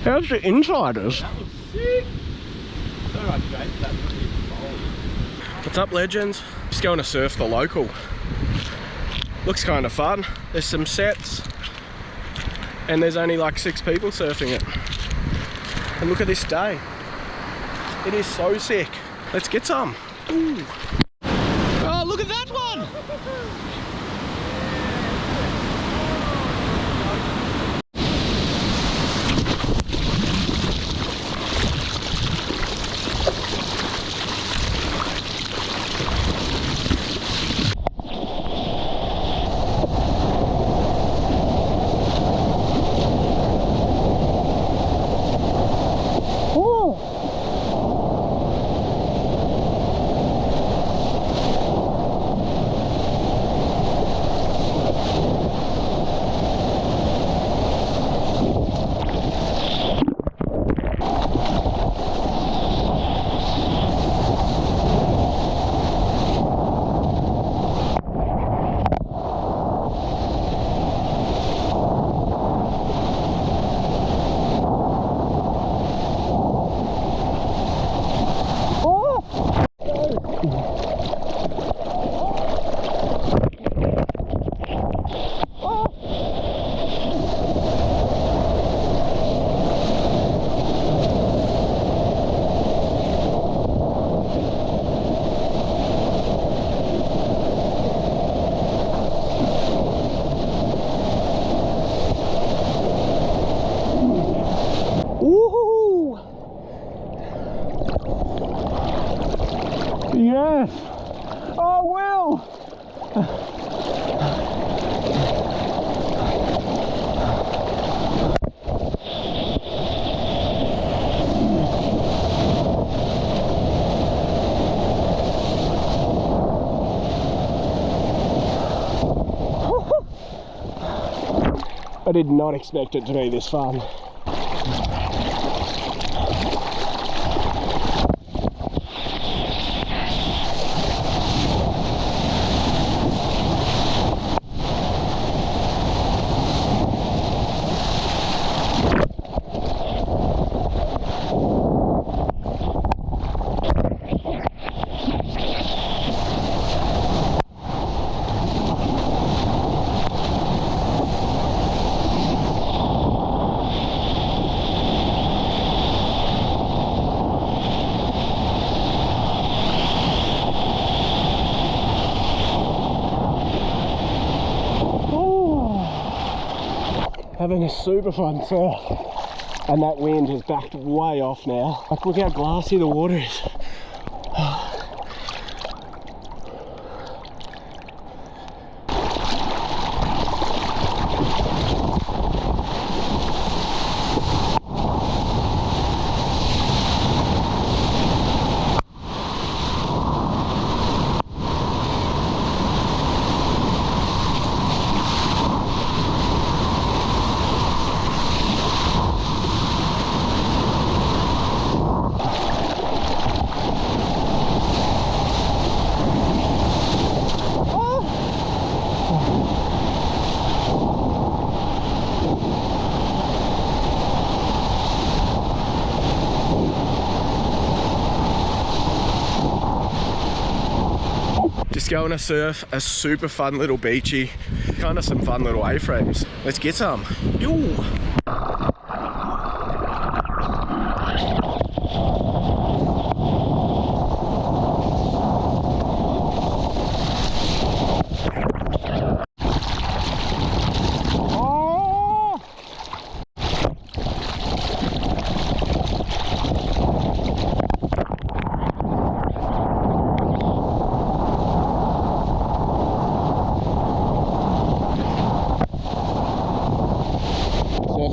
How's the insiders? That looks sick. So much great for that. What's up, legends? Just going to surf the local. Looks kind of fun. There's some sets and there's only like 6 people surfing it. And look at this day. It is so sick. Let's get some. Ooh. Oh, look at that one! Yes! Oh, Will! I did not expect it to be this fun. Having a super fun surf, and that wind has backed way off now. Like, look how glassy the water is. Just going to surf a super fun little beachy, kind of some fun little A-frames. Let's get some. Yo!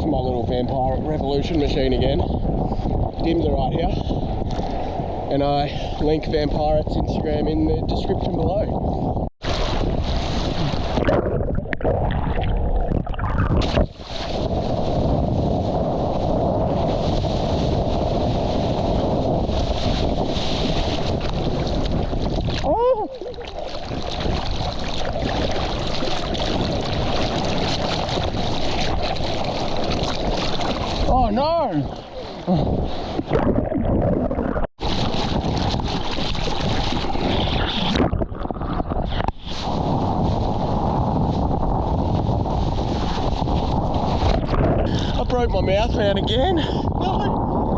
My little Vampirate revolution machine again. Dims are right here, and I link Vampirate's Instagram in the description below. Oh no! no! I broke my mouth man again. No.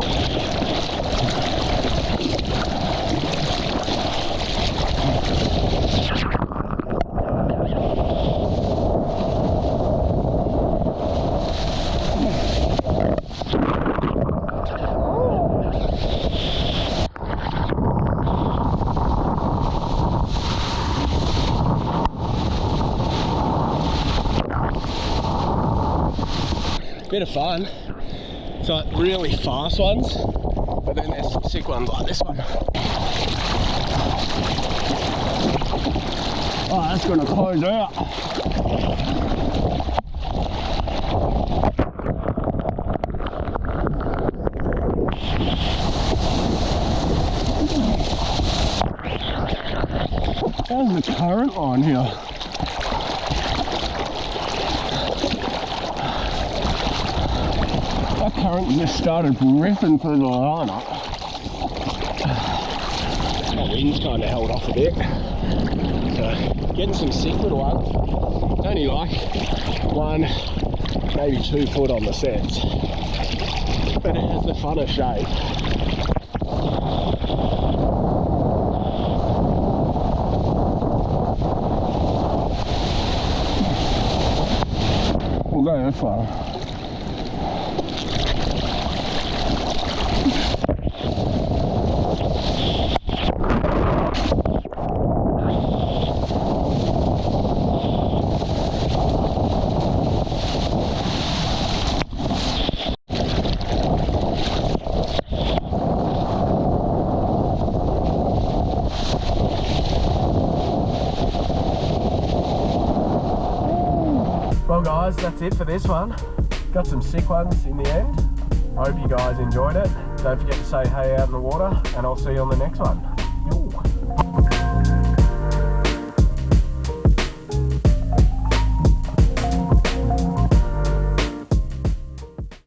Bit of fun. It's like really fast ones, but then there's some sick ones like this one. Oh, that's gonna close out. How's the current on here? That current just started ripping through the line up. My wind's kind of held off a bit. So, getting some sick little ones. It's only like 1, maybe 2 foot on the sets. But it has the funnest shape. We'll go that far. Well guys, that's it for this one. Got some sick ones in the end. I hope you guys enjoyed it. Don't forget to say hey out in the water, and I'll see you on the next one. Yo.